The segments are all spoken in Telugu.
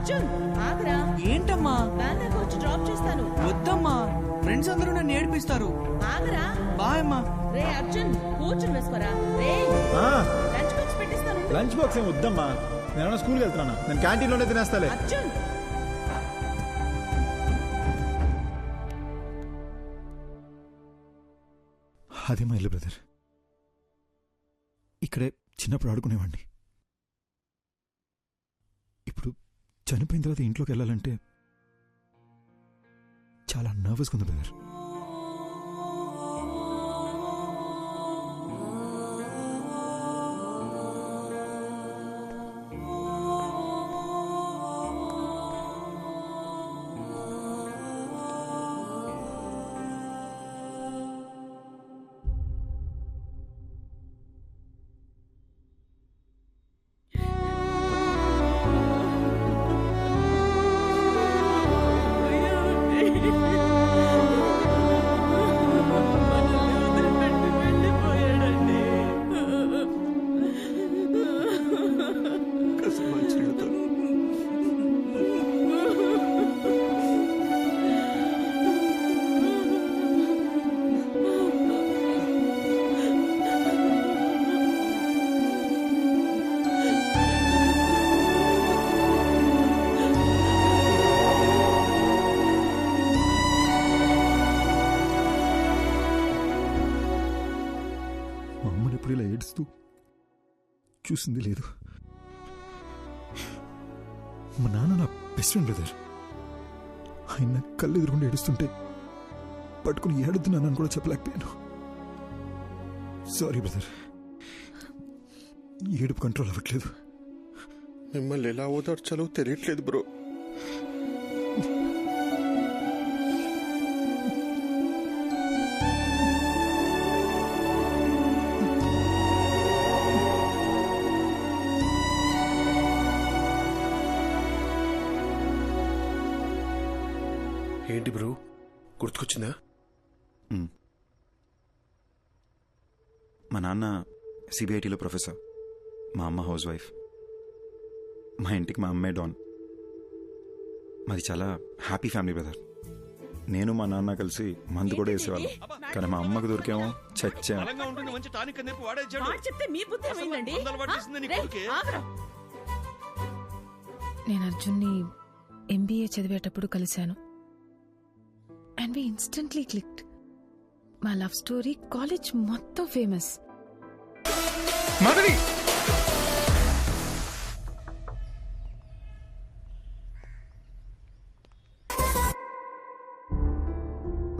అర్జున్ ఆగరా. ఏంటమ్మా? వ్యాన్ దగ్గర వచ్చి డ్రాప్ చేస్తాను. వద్దమ్మా, ఫ్రెండ్స్ అందరూ నన్ను ఏడిపిస్తారు. ఆగరా. బాయ్ అమ్మా. రే అర్జున్ కూర్చుని వేసుకోరా. రే లంచ్ బాక్స్ పెట్టిస్తాను. లంచ్ బాక్స్ ఏం వద్దమ్మా, నేను స్కూల్కి వెళ్తున్నా. నేను క్యాంటీన్లోనే తినేస్తాలే. అర్జున్ అదే మా ఇల్లు బ్రదర్. ఇక్కడే చిన్నప్పుడు ఆడుకునేవాడిని. ఇప్పుడు చనిపోయిన తర్వాత ఇంట్లోకి వెళ్ళాలంటే చాలా నర్వస్గా ఉంది బ్రదర్. మా అమ్మని ఎప్పుడు ఇలా ఏడుస్తూ చూసింది లేదు. మా నాన్న నా బెస్ట్ ఫ్రెండ్ బ్రదర్. ఆయన కళ్ళు ఎదురుకుండా ఏడుస్తుంటే పట్టుకుని ఏడుతున్నానని కూడా చెప్పలేకపోయాను. సారీ బ్రదర్, ఏడుపు కంట్రోల్ అవ్వట్లేదు. మిమ్మల్ని ఎలా ఓదార్చాలో తెలియట్లేదు బ్రో. ఏంటి బ్రో, గుర్తుకొచ్చిందా? మా నాన్న సిబిఐటీలో ప్రొఫెసర్, మా అమ్మ హౌస్ వైఫ్. మా ఇంటికి మా అమ్మే డాన్. మాది చాలా హ్యాపీ ఫ్యామిలీ బ్రదర్. నేను మా నాన్న కలిసి మందు కూడా వేసేవాళ్ళం. కానీ మా అమ్మకు దొరికేమో చచ్చా. చెప్తే మీ బుద్ధి ఏమైందండి? ఆగరా. నేను అర్జున్ని ఎంబీఏ చదివేటప్పుడు కలిశాను. And we instantly clicked. మా లవ్ స్టోరీ కాలేజ్ మొత్తం ఫేమస్. మాధవి,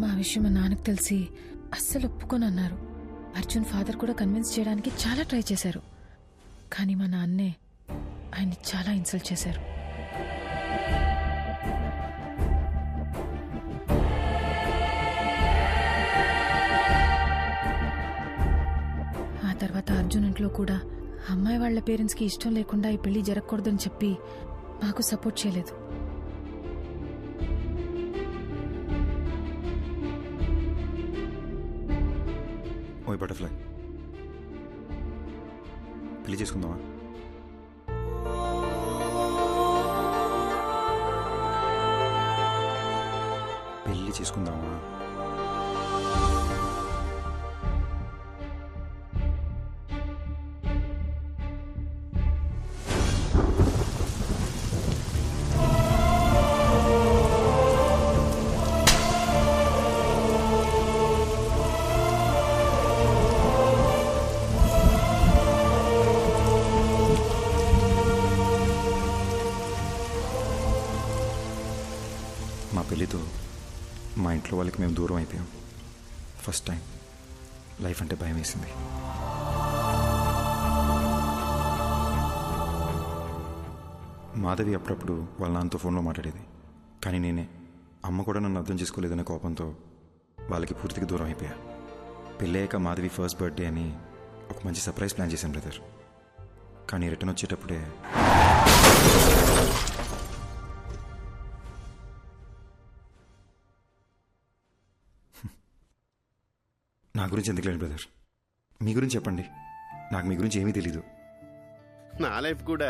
మా విషయం మా నాన్నకు తెలిసి అస్సలు ఒప్పుకోనన్నారు. అర్జున్ ఫాదర్ కూడా కన్విన్స్ చేయడానికి చాలా ట్రై చేశారు. కానీ మా నాన్నే ఆయన్ని చాలా ఇన్సల్ట్ చేశారు. ఆ తర్వాత అర్జున్ ఇంట్లో కూడా అమ్మాయి వాళ్ల పేరెంట్స్కి ఇష్టం లేకుండా ఈ పెళ్లి జరగకూడదని చెప్పి మాకు సపోర్ట్ చేయలేదు. ఓయ్ బటర్ఫ్లై, పెళ్లి చేసుకుందామా? పెళ్లి చేసుకుందామా? మా పెళ్ళితో మా ఇంట్లో వాళ్ళకి మేము దూరం అయిపోయాం. ఫస్ట్ టైం లైఫ్ అంటే భయం వేసింది. మాధవి అప్పుడప్పుడు వాళ్ళ నాన్నతో ఫోన్లో మాట్లాడేది. కానీ నేనే, అమ్మ కూడా నన్ను అర్థం చేసుకోలేదనే కోపంతో వాళ్ళకి పూర్తిగా దూరం అయిపోయా. పెళ్ళయ్యాక మాధవి ఫస్ట్ బర్త్డే అని ఒక మంచి సర్ప్రైజ్ ప్లాన్ చేశాను బ్రదర్. కానీ రిటర్న్ వచ్చేటప్పుడే నా గురించి ఎందుకు లేండి బ్రదర్, మీ గురించి చెప్పండి. నాకు మీ గురించి ఏమీ తెలీదు. నా లైఫ్ కూడా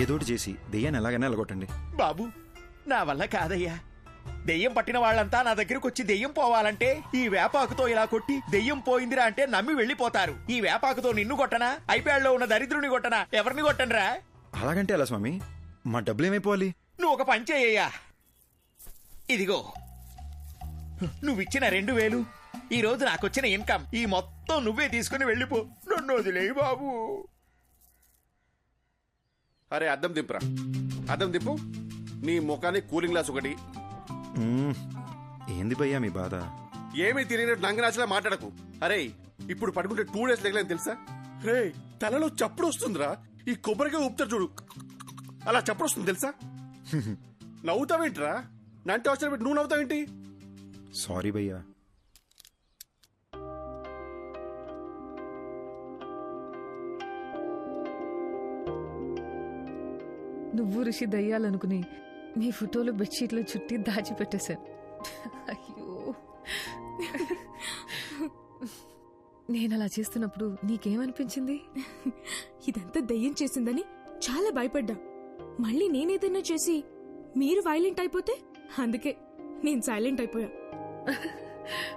ఏదోటి చేసి దెయ్యాన్ని ఎలాగైనా ఎలగొట్టండి. బాబు నా వల్ల కాదయ్యా. దెయ్యం పట్టిన వాళ్ళంతా నా దగ్గరకు వచ్చి దెయ్యం పోవాలంటే ఈ వేపాకుతో ఇలా కొట్టి దెయ్యం పోయిందిరా అంటే నమ్మి వెళ్ళిపోతారు. ఈ వేపాకుతో నిన్ను కొట్టనా, ఐప్యాడ్లో ఉన్న దరిద్రుని కొట్టనా, ఎవరిని కొట్టనరా? అలాగంటే ఎలా స్వామి? మా డబ్బులు ఏమైపోవాలి? నువ్వు ఒక పని చేయ్యా. ఇదిగో నువ్విచ్చిన 2000 ఈ రోజు నాకొచ్చిన ఇన్కమ్, ఈ మొత్తం నువ్వే తీసుకుని వెళ్ళిపో. నన్ను వదిలేయి బాబు. అరే అద్దం దింపురా, అద్దం దింపు. నీ ముఖానికి కూలింగ్ గ్లాస్ ఒకటి. ఏంది భయ్యా మీ బాధ? ఏమీ తెలియనట్టు నంగనాచలా మాట్లాడకు. అరే ఇప్పుడు పడుకుంటే 2 days లేకలేని తెలుసా? రే తలలో చప్పుడు వస్తుందిరా. ఈ కొబ్బరిగా ఊపుతారు చూడు, అలా చప్పుడు వస్తుంది తెలుసా? నవ్వుతావేంట్రా? నంటే అవసరం పెట్టి నువ్వు నవ్వుతావేంటి? సారీ భయ్యా. నువ్వు ఋషి దయ్యాలనుకుని నీ ఫోటోలు బెడ్షీట్లో చుట్టి దాచిపెట్టేశాను. అయ్యో, నేను అలా చేస్తున్నప్పుడు నీకేమనిపించింది? ఇదంతా దయ్యం చేసిందని చాలా భయపడ్డా. మళ్ళీ నేనేదన్నా చేసి మీరు వైలెంట్ అయిపోతే అందుకే నేను సైలెంట్ అయిపోయా.